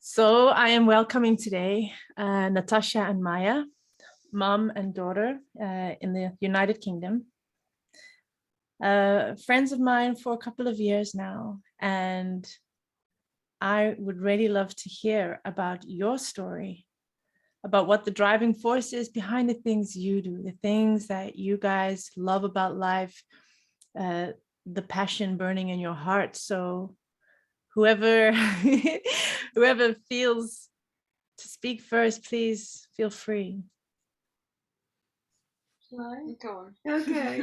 So I am welcoming today Natasha and Maya, mom and daughter in the United Kingdom. Friends of mine for a couple of years now, and I would really love to hear about your story, about what the driving force is behind the things you do, the things that you guys love about life, the passion burning in your heart. So whoever whoever feels to speak first, please feel free. Right. Go on. Okay.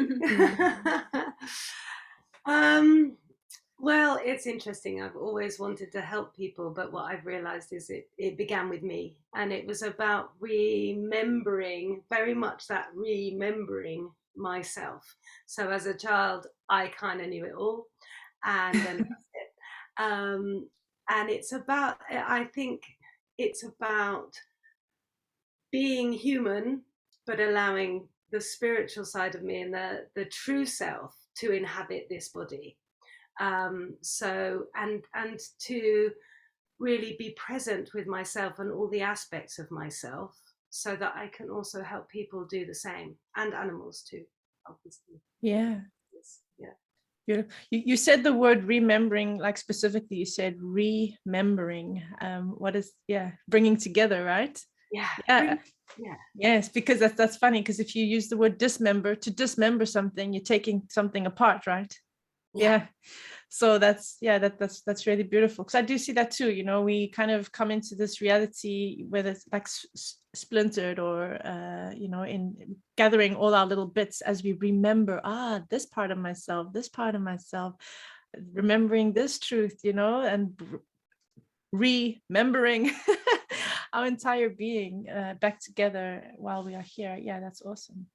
Well, it's interesting. I've always wanted to help people, but what I've realized is it began with me, and it was about remembering, very much that remembering myself. So as a child, I kind of knew it all, and then that's it. And it's about, I think it's about being human, but allowing the spiritual side of me and the true self to inhabit this body. And to really be present with myself and all the aspects of myself, so that I can also help people do the same, and animals too, obviously. Yeah. Yeah. Beautiful. You said the word remembering, like specifically you said remembering. What is, yeah, bringing together, right? Yeah. Yeah. Yeah. Yes, because that's funny, because if you use the word dismember, to dismember something, you're taking something apart, right? Yeah. So that's, yeah, that's really beautiful, because I do see that too. You know, we kind of come into this reality where it's like splintered, or you know, in gathering all our little bits as we remember, this part of myself, this part of myself, remembering this truth, you know, and remembering our entire being back together while we are here. Yeah, that's awesome.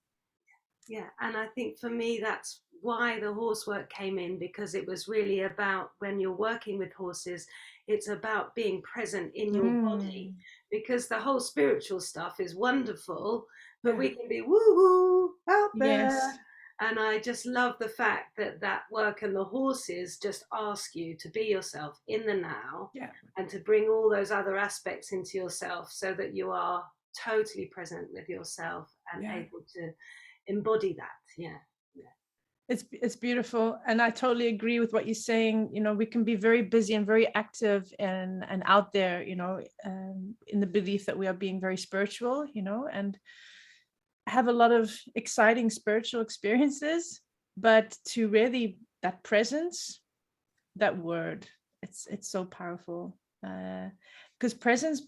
Yeah, and I think for me that's why the horse work came in, because it was really about, when you're working with horses, it's about being present in your body, because the whole spiritual stuff is wonderful, but Yeah. we can be woo-hoo out Yes. there. And I just love the fact that that work and the horses just ask you to be yourself in the now, Yeah. and to bring all those other aspects into yourself, so that you are totally present with yourself and Yeah. able to embody that. Yeah. It's beautiful, and I totally agree with what you're saying. You know, we can be very busy and very active and out there, you know, in the belief that we are being very spiritual, you know, and have a lot of exciting spiritual experiences, but to really, that presence, that word, it's so powerful, because presence,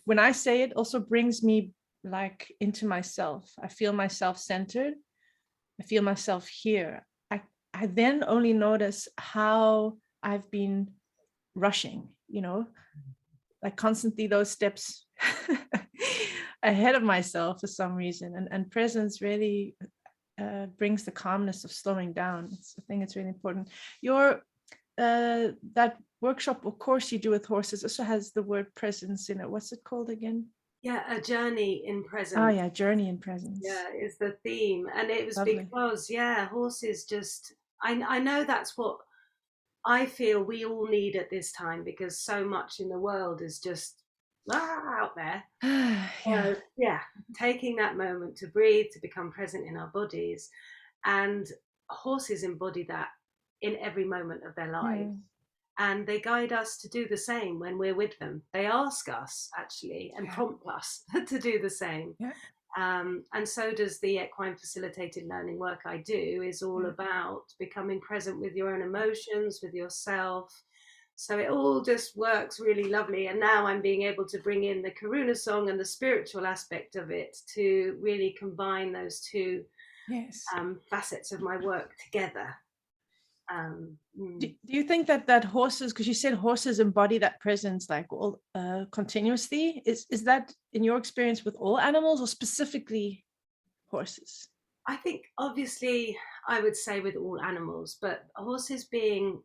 when I say it, also brings me like into myself. I feel myself centered. I feel myself here. I then only notice how I've been rushing, you know, like constantly those steps ahead of myself for some reason. And presence really brings the calmness of slowing down. I think it's really important. Your that workshop or course you do with horses also has the word presence in it. What's it called again? Yeah, a journey in Oh presence. yeah, journey in presence. Yeah, is the theme. And it was Lovely. because, yeah, horses just, I know that's what I feel we all need at this time, because so much in the world is just out there. Yeah. So, yeah, taking that moment to breathe, to become present in our bodies. And horses embody that in every moment of their lives. Mm. And they guide us to do the same when we're with them. They ask us, actually, and Yeah. prompt us to do the same. Yeah. And so does the equine facilitated learning work I do, is all Yeah. about becoming present with your own emotions, with yourself. So it all just works really lovely. And now I'm being able to bring in the Karuna song and the spiritual aspect of it, to really combine those two Yes. facets of my work together. Do you think that horses, because you said horses embody that presence like all continuously, is that in your experience with all animals or specifically horses? I think obviously I would say with all animals, but horses being,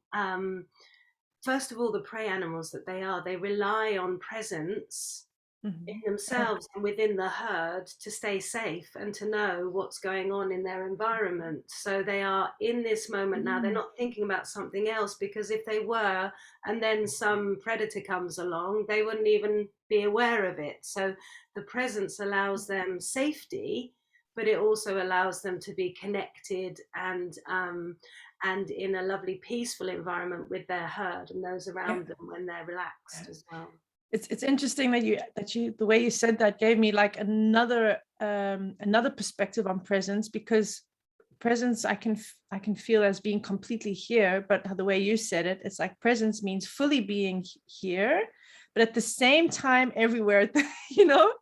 first of all, the prey animals that they are, they rely on presence in Mhm. Yeah. themselves and within the herd to stay safe and to know what's going on in their environment. So they are in this moment now. They're Mm. not thinking about something else, because if they were and then some predator comes along, they wouldn't even be aware of it. So the presence allows them safety, but it also allows them to be connected and in a lovely peaceful environment with their herd and those Yeah. around them when they're Yeah. relaxed as well. It's interesting that you the way you said that gave me like another perspective on presence, because presence I can feel as being completely here, but the way you said it, it's like presence means fully being here, but at the same time everywhere, you know,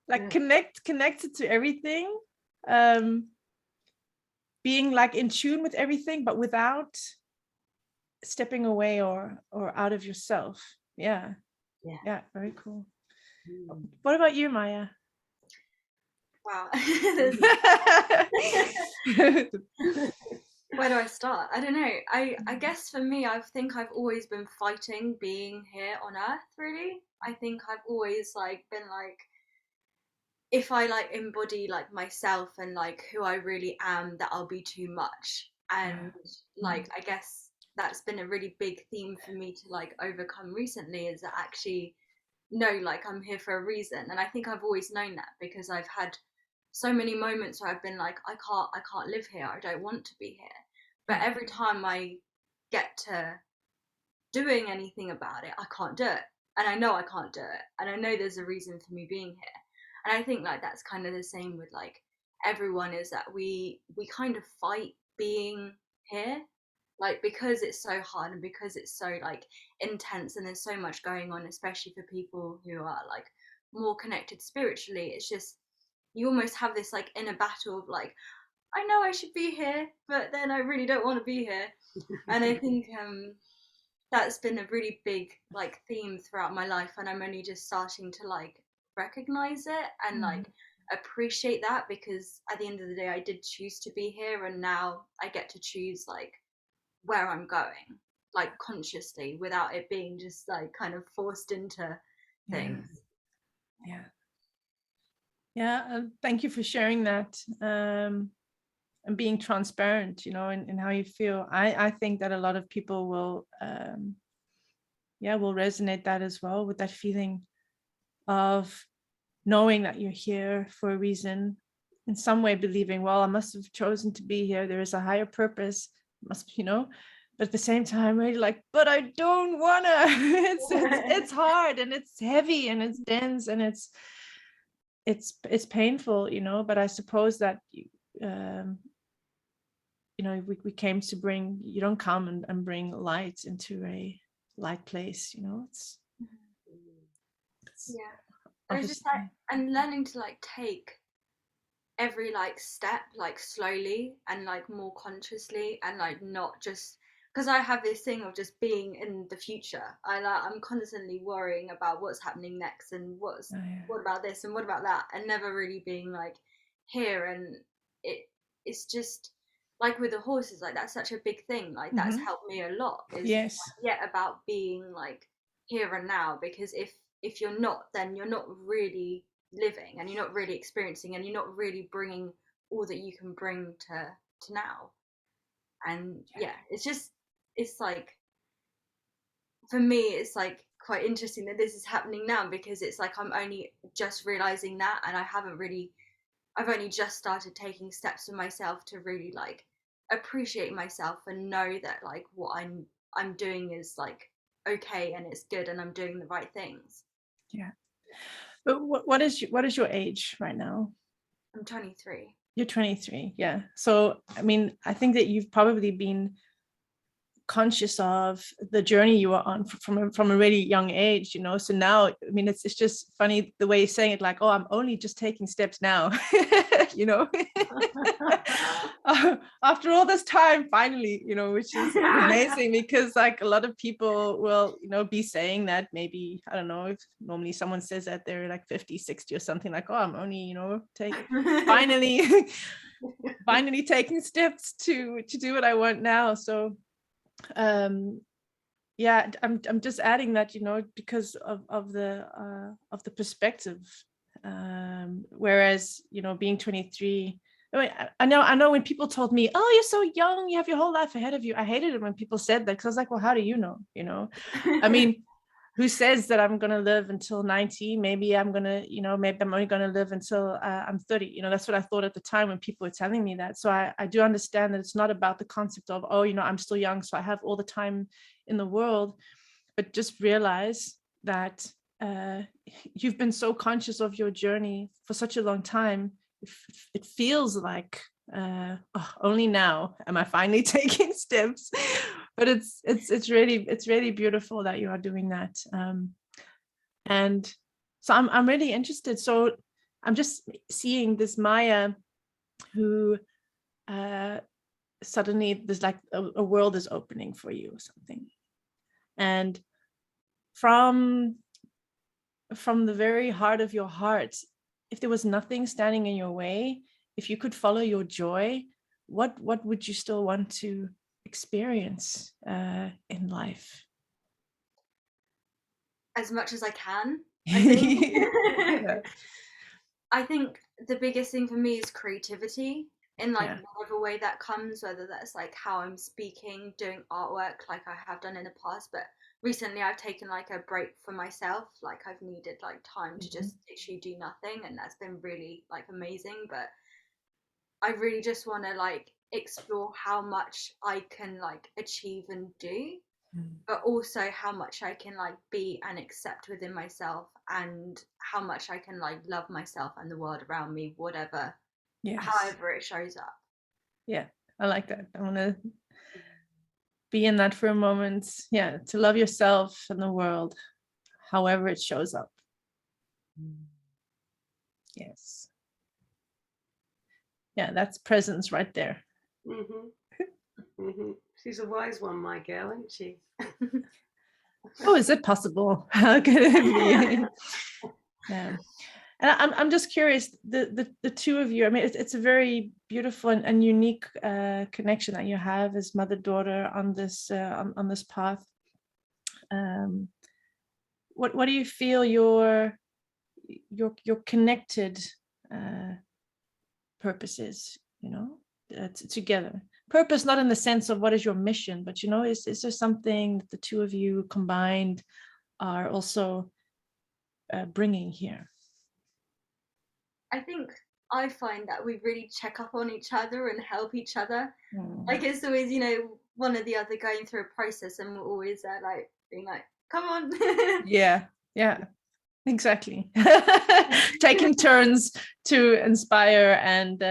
like Yeah. connected to everything, um being like in tune with everything, but without stepping away or out of yourself. Yeah. Yeah. Yeah, very cool. Mm. What about you, Maya? Wow. Yeah. Where do I start? I don't know. I guess for me, I think I've always been fighting being here on Earth, really. I think I've always like been like, if I like embody like myself and like who I really am, that I'll be too much. And like I guess that's been a really big theme for me to like overcome recently, is that actually no, like I'm here for a reason. And I think I've always known that, because I've had so many moments where I've been like, I can't live here, I don't want to be here. But every time I get to doing anything about it, I can't do it. And I know I can't do it. And I know there's a reason for me being here. And I think like that's kind of the same with like everyone, is that we kind of fight being here, like because it's so hard and because it's so like intense and there's so much going on, especially for people who are like more connected spiritually. It's just you almost have this like inner battle of like, I know I should be here, but then I really don't want to be here. And I think that's been a really big like theme throughout my life, and I'm only just starting to like recognize it and like appreciate that, because at the end of the day I did choose to be here, and now I get to choose like where I'm going, like consciously, without it being just like kind of forced into Yeah. things. Yeah. Yeah. Thank you for sharing that, and being transparent, you know, in how you feel. I think that a lot of people will, will resonate that as well, with that feeling of knowing that you're here for a reason, in some way believing, well, I must have chosen to be here. There is a higher purpose, must, you know, but at the same time, really like, but I don't wanna. It's hard and it's heavy and it's dense and it's painful, you know. But I suppose that um, you know, we came to bring, you don't come and bring light into a light place, you know. It's Yeah, there's just like, obviously. and learning to like take every like step like slowly and like more consciously, and like not just, because I have this thing of just being in the future. I'm constantly worrying about what's happening next and Oh, yeah. what about this and what about that, and never really being like here. And it's just like with the horses, like that's such a big thing, like that's Mhm. helped me a lot, is Yes. yet about being like here and now, because if you're not, then you're not really living and you're not really experiencing and you're not really bringing all that you can bring to now. And yeah, it's just, it's like, for me it's like quite interesting that this is happening now, because it's like I'm only just realizing that, and I've only just started taking steps for myself to really like appreciate myself and know that like what I'm doing is like okay and it's good and I'm doing the right things. Yeah. But what is your age right now? I'm 23. You're 23. Yeah. So I mean, I think that you've probably been conscious of the journey you were on from a really young age, you know. So now, I mean, it's just funny the way you're saying it, like, oh, I'm only just taking steps now. You know. After all this time, finally, you know, which is amazing, because like a lot of people will, you know, be saying that, maybe, I don't know, if normally someone says that they're like 50, 60 or something, like, oh, I'm only, you know, finally taking steps to do what I want now. So yeah, I'm just adding that, you know, because of the perspective. Whereas, you know, being 23, I mean, I know when people told me, oh, you're so young, you have your whole life ahead of you. I hated it when people said that, because I was like, well, how do you know? You know, I mean, who says that I'm going to live until 90? Maybe I'm going to, you know, maybe I'm only going to live until I'm 30. You know, that's what I thought at the time when people were telling me that. So I do understand that it's not about the concept of, oh, you know, I'm still young, so I have all the time in the world, but just realize that you've been so conscious of your journey for such a long time. It feels like oh, only now am I finally taking steps, but it's really beautiful that you are doing that. And so I'm really interested. So I'm just seeing this Maya who suddenly there's like a world is opening for you or something, and from the very heart of your heart, if there was nothing standing in your way, if you could follow your joy, what would you still want to experience in life? As much as I can, I think. Yeah. I think the biggest thing for me is creativity in like Yeah. whatever way that comes, whether that's like how I'm speaking, doing artwork like I have done in the past, but recently I've taken like a break for myself. Like I've needed like time to just literally do nothing, and that's been really like amazing. But I really just want to like explore how much I can like achieve and do, but also how much I can like be and accept within myself, and how much I can like love myself and the world around me, whatever, Yes. however it shows up. Yeah, I like that. I want to be in that for a moment. Yeah, to love yourself and the world, however it shows up. Yes. Yeah, that's presence right there. She's a wise one, my girl, isn't she? Oh, is it possible? How could it be? Yeah. And I'm just curious, the two of you, I mean, it's a very beautiful and unique connection that you have as mother-daughter on this on this path. What do you feel your connected purpose is, you know, together? Purpose, not in the sense of what is your mission, but, you know, is there something that the two of you combined are also bringing here? I think I find that we really check up on each other and help each other. Like it's always, you know, one or the other going through a process, and we're always there, like being like, "Come on." Yeah, yeah, exactly. Taking turns to inspire and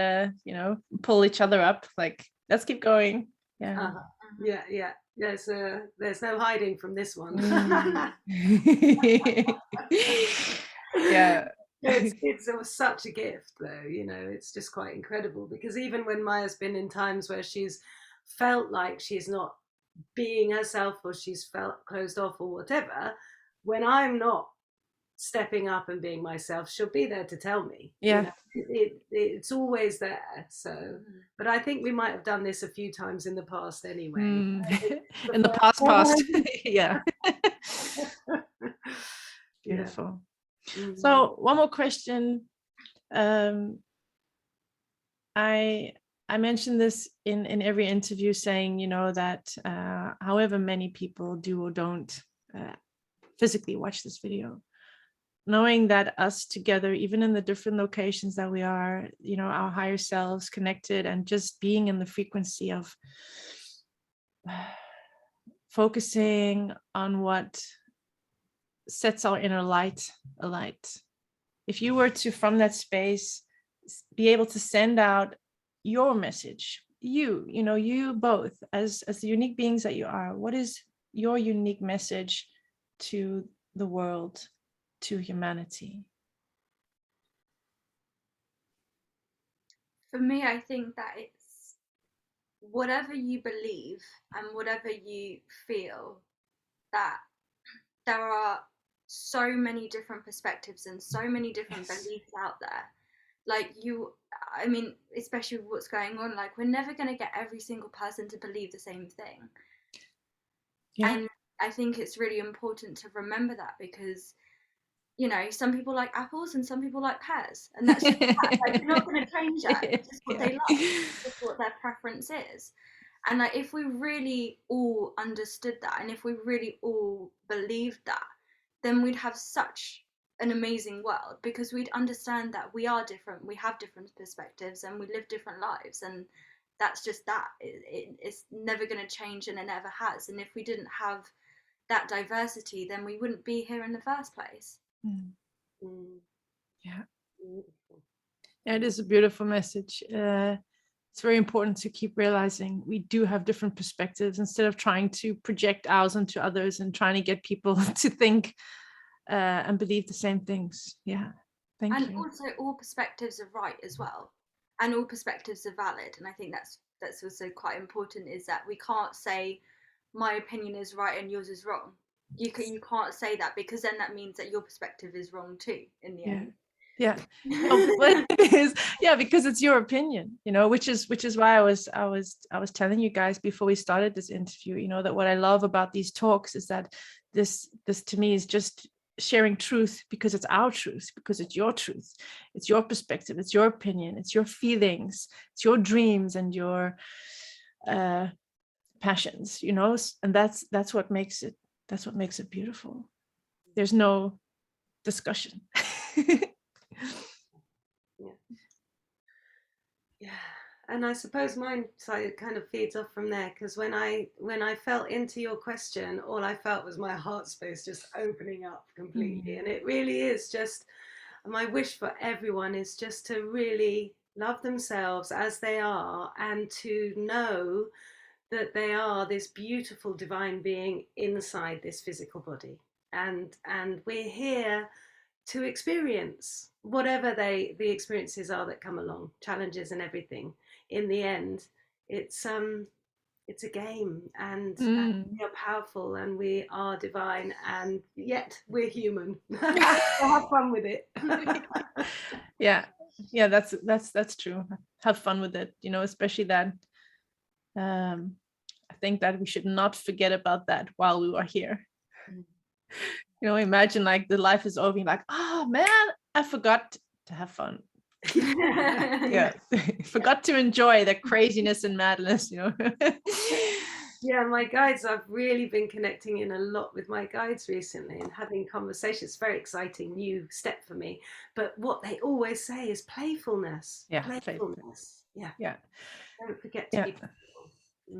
you know, pull each other up. Like, let's keep going. Yeah. Yeah. There's no hiding from this one. Yeah. It's such a gift, though. You know, it's just quite incredible, because even when Maya's been in times where she's felt like she's not being herself, or she's felt closed off or whatever, when I'm not stepping up and being myself, she'll be there to tell me. Yeah. You know, it's always there. So, but I think we might have done this a few times in the past anyway. In the past. Yeah. Beautiful. Yeah. So one more question. I mentioned this in every interview, saying, you know, that however many people do or don't physically watch this video, knowing that us together, even in the different locations that we are, you know, our higher selves connected, and just being in the frequency of focusing on what sets our inner light alight. If you were to, from that space, be able to send out your message, you know, you both as the unique beings that you are, what is your unique message to the world, to humanity? For me, I think that it's whatever you believe and whatever you feel, that there are so many different perspectives and so many different beliefs out there. Like I mean, especially with what's going on, like we're never going to get every single person to believe the same thing. Yeah. And I think it's really important to remember that, because you know, some people like apples and some people like pears, and that's just that. Like, you're not going to change that. It's just what Yeah. they like. It's just what their preference is. And like, if we really all understood that, and if we really all believed that, then we'd have such an amazing world, because we'd understand that we are different, we have different perspectives, and we live different lives, and that's just that. It's never going to change, and it never has. And if we didn't have that diversity, then we wouldn't be here in the first place. Mm. Mm. Yeah. Beautiful. Yeah, it is a beautiful message. It's very important to keep realizing we do have different perspectives, instead of trying to project ours onto others and trying to get people to think and believe the same things. Yeah, thank And you. also, all perspectives are right as well, and all perspectives are valid. And I think that's also quite important, is that we can't say my opinion is right and yours is wrong. You can't say that, because then that means that your perspective is wrong too in the Yeah. end. Yeah. Oh, but it is, yeah, because it's your opinion, you know, which is why I was telling you guys before we started this interview, you know, that what I love about these talks is that this to me is just sharing truth, because it's our truth, because it's your truth, it's your perspective, it's your opinion, it's your feelings, it's your dreams and your passions, you know, and that's what makes it beautiful. There's no discussion. Yeah, and I suppose mine kind of feeds off from there, because when I felt into your question, all I felt was my heart space just opening up completely, and it really is just, my wish for everyone is just to really love themselves as they are, and to know that they are this beautiful divine being inside this physical body, and we're here to experience whatever the experiences are that come along, challenges and everything. In the end, it's a game, and we are powerful and we are divine, and yet we're human. So have fun with it. Yeah, that's true. Have fun with it, you know, especially that I think that we should not forget about that while we were here. You know, imagine like the life is over, like, oh man, I forgot to have fun. Yeah. Forgot to enjoy the craziness and madness, you know. Yeah, my guides, I've really been connecting in a lot with my guides recently and having conversations. It's very exciting new step for me. But what they always say is playfulness. Yeah, Playfulness. Yeah. Yeah. Don't forget to Yeah. be playful.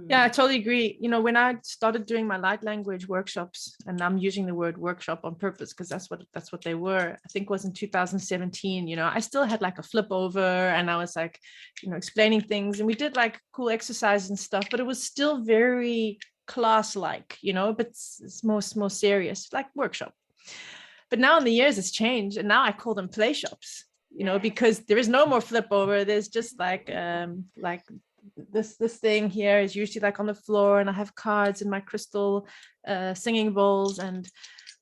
Yeah, I totally agree. You know, when I started doing my light language workshops, and I'm using the word workshop on purpose because that's what they were, I think it was in 2017, you know, I still had like a flip over and I was like, you know, explaining things, and we did like cool exercises and stuff, but it was still very class-like, you know, but it's more serious, like workshop. But now in the years it's changed, and now I call them play shops, you know, because there is no more flip over. There's just like this thing here is usually like on the floor, and I have cards in my crystal singing bowls, and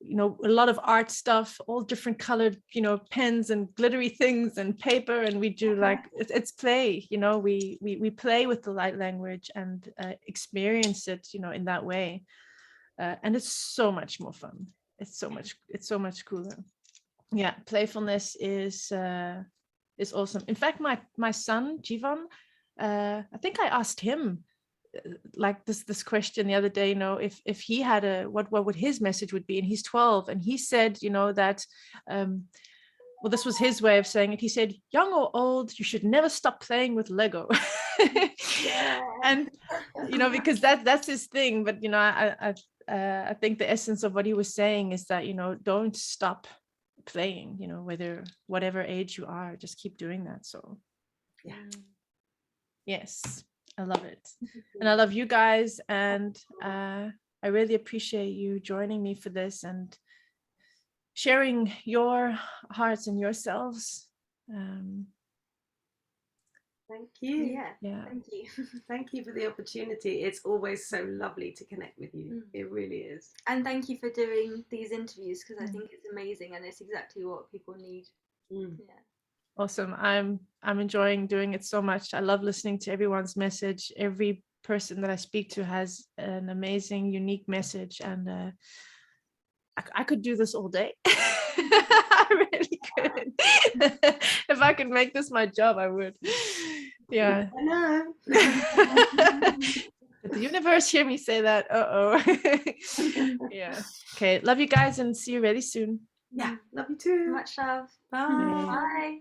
you know, a lot of art stuff, all different colored, you know, pens and glittery things and paper, and we do like it's play, you know, we play with the light language and experience it, you know, in that way, and it's so much more fun. It's so much cooler. Yeah, playfulness is awesome. In fact, my son Jivan, I think I asked him like this question the other day, you know, if he had what would his message would be, and he's 12, and he said, you know, that well, this was his way of saying it. He said, young or old, you should never stop playing with Lego. And you know, because that's his thing. But you know, I think the essence of what he was saying is that, you know, don't stop playing, you know, whatever age you are, just keep doing that. So yeah, yes, I love it. And I love you guys, and I really appreciate you joining me for this and sharing your hearts and yourselves. Thank you. Yeah. Thank you. Thank you for the opportunity. It's always so lovely to connect with you. It really is. And thank you for doing these interviews, because I think it's amazing and it's exactly what people need. Yeah. Awesome. I'm enjoying doing it so much. I love listening to everyone's message, every person that I speak to has an amazing, unique message, and I could do this all day. I really could. If I could make this my job, I would. Yeah. I know. Did the universe hear me say that? Uh-oh. Yeah. Okay. Love you guys and see you really soon. Yeah, love you too. Much love. Bye. Bye.